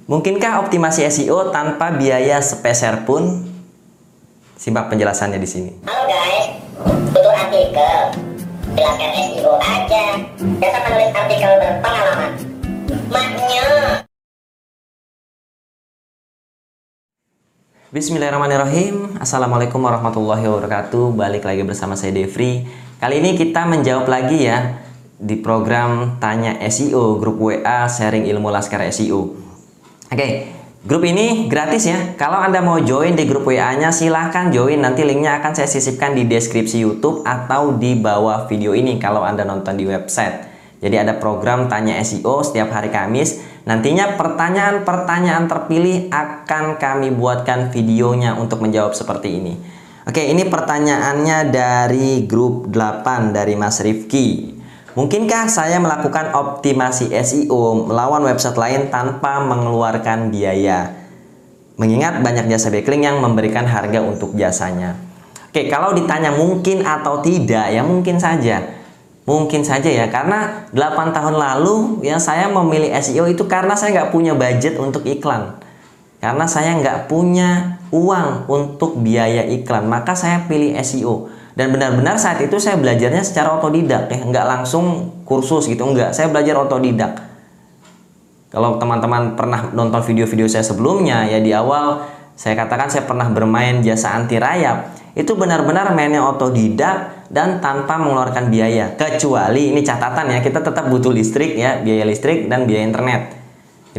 Mungkinkah optimasi SEO tanpa biaya sepeser pun? Simak penjelasannya di sini. Halo guys, butuh artikel, jelaskan SEO aja. Jasa penulis artikel berpengalaman. Maknya. Bismillahirrahmanirrahim. Assalamualaikum warahmatullahi wabarakatuh. Balik lagi bersama saya Devri. Kali ini kita menjawab lagi ya di program Tanya SEO, grup WA sharing ilmu Laskar SEO. Oke, grup ini gratis ya. Kalau Anda mau join di grup WA-nya, silahkan join. Nanti linknya akan saya sisipkan di deskripsi YouTube atau di bawah video ini kalau Anda nonton di website. Jadi ada program Tanya SEO setiap hari Kamis. Nantinya pertanyaan-pertanyaan terpilih akan kami buatkan videonya untuk menjawab seperti ini. Oke, ini pertanyaannya dari grup 8 dari Mas Rifki. Mungkinkah saya melakukan optimasi SEO melawan website lain tanpa mengeluarkan biaya? Mengingat banyak jasa backlink yang memberikan harga untuk jasanya. Oke, kalau ditanya mungkin atau tidak, ya mungkin saja. Mungkin saja ya, karena 8 tahun lalu ya saya memilih SEO itu karena saya nggak punya budget untuk iklan. Karena saya nggak punya uang untuk biaya iklan, maka saya pilih SEO. Dan benar-benar saat itu saya belajarnya secara otodidak ya, nggak langsung kursus gitu, enggak. Saya belajar otodidak. Kalau teman-teman pernah nonton video-video saya sebelumnya ya, di awal saya katakan saya pernah bermain jasa anti rayap. Itu benar-benar mainnya otodidak dan tanpa mengeluarkan biaya. Kecuali, ini catatan ya, kita tetap butuh listrik ya, biaya listrik dan biaya internet.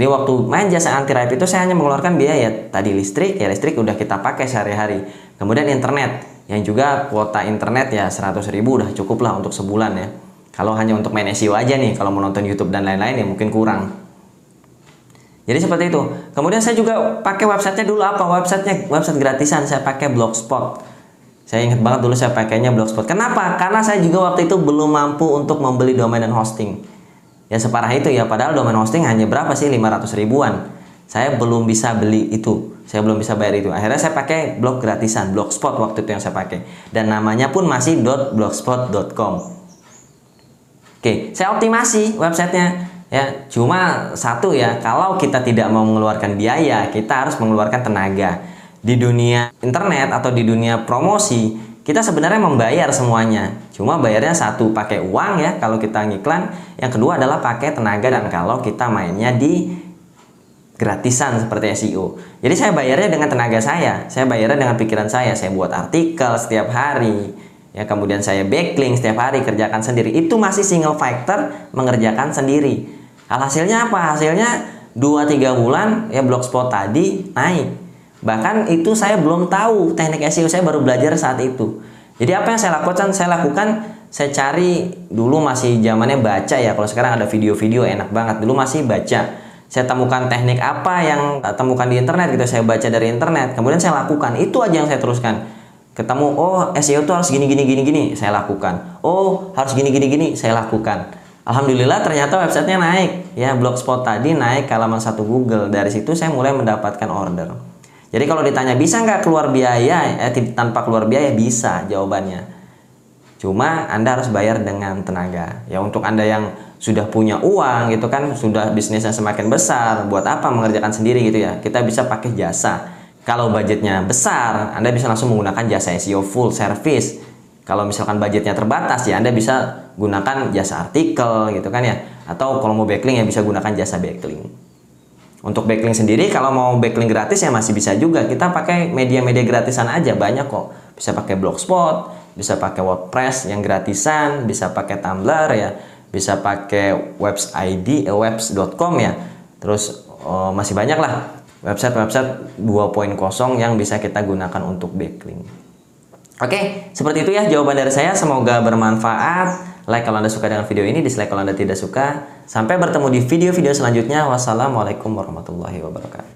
Jadi waktu main jasa anti rayap itu saya hanya mengeluarkan biaya. Tadi listrik, ya listrik udah kita pakai sehari-hari. Kemudian internet, yang juga kuota internet ya 100.000 udah cukup lah untuk sebulan ya. Kalau hanya untuk main SEO aja nih, kalau menonton YouTube dan lain-lain ya mungkin kurang. Jadi seperti itu. Kemudian saya juga pakai websitenya dulu apa? Website gratisan, saya pakai Blogspot. Saya ingat banget dulu saya pakainya Blogspot. Kenapa? Karena saya juga waktu itu belum mampu untuk membeli domain dan hosting. Ya separah itu ya, padahal domain hosting hanya berapa sih? 500 ribuan. Saya belum bisa beli itu. Saya belum bisa bayar itu. Akhirnya saya pakai blog gratisan, Blogspot waktu itu yang saya pakai. Dan namanya pun masih .blogspot.com. Oke, saya optimasi websitenya. Ya, cuma satu ya, kalau kita tidak mau mengeluarkan biaya, kita harus mengeluarkan tenaga. Di dunia internet atau di dunia promosi, kita sebenarnya membayar semuanya. Cuma bayarnya satu pakai uang ya kalau kita ngiklan, yang kedua adalah pakai tenaga dan kalau kita mainnya di gratisan seperti SEO. Jadi saya bayarnya dengan tenaga saya bayarnya dengan pikiran saya buat artikel setiap hari. Ya, kemudian saya backlink setiap hari, kerjakan sendiri. Itu masih single factor, mengerjakan sendiri. Hasilnya apa? Hasilnya 2-3 bulan ya Blogspot tadi naik. Bahkan itu saya belum tahu teknik SEO, saya baru belajar saat itu. Jadi apa yang saya lakukan? Saya cari, dulu masih zamannya baca ya. Kalau sekarang ada video-video enak banget. Dulu masih baca. Saya temukan teknik apa yang temukan di internet gitu, saya baca dari internet. Kemudian saya lakukan. Itu aja yang saya teruskan. Ketemu, oh SEO tuh harus gini, saya lakukan. Oh, harus gini, saya lakukan. Alhamdulillah ternyata websitenya naik. Ya, Blogspot tadi naik ke halaman 1 Google. Dari situ saya mulai mendapatkan order. Jadi kalau ditanya bisa nggak keluar biaya, tanpa keluar biaya bisa jawabannya. Cuma Anda harus bayar dengan tenaga. Ya untuk Anda yang sudah punya uang gitu kan, sudah bisnisnya semakin besar, buat apa mengerjakan sendiri gitu ya. Kita bisa pakai jasa. Kalau budgetnya besar, Anda bisa langsung menggunakan jasa SEO full service. Kalau misalkan budgetnya terbatas ya Anda bisa gunakan jasa artikel gitu kan ya. Atau kalau mau backlink ya bisa gunakan jasa backlink. Untuk backlink sendiri, kalau mau backlink gratis ya masih bisa juga. Kita pakai media-media gratisan aja, banyak kok. Bisa pakai Blogspot, bisa pakai WordPress yang gratisan, bisa pakai Tumblr ya, bisa pakai webs.com ya. Terus masih banyak lah website 2.0 yang bisa kita gunakan untuk backlink. Oke, seperti itu ya jawaban dari saya. Semoga bermanfaat. Like kalau Anda suka dengan video ini, dislike kalau Anda tidak suka. Sampai bertemu di video-video selanjutnya. Wassalamualaikum warahmatullahi wabarakatuh.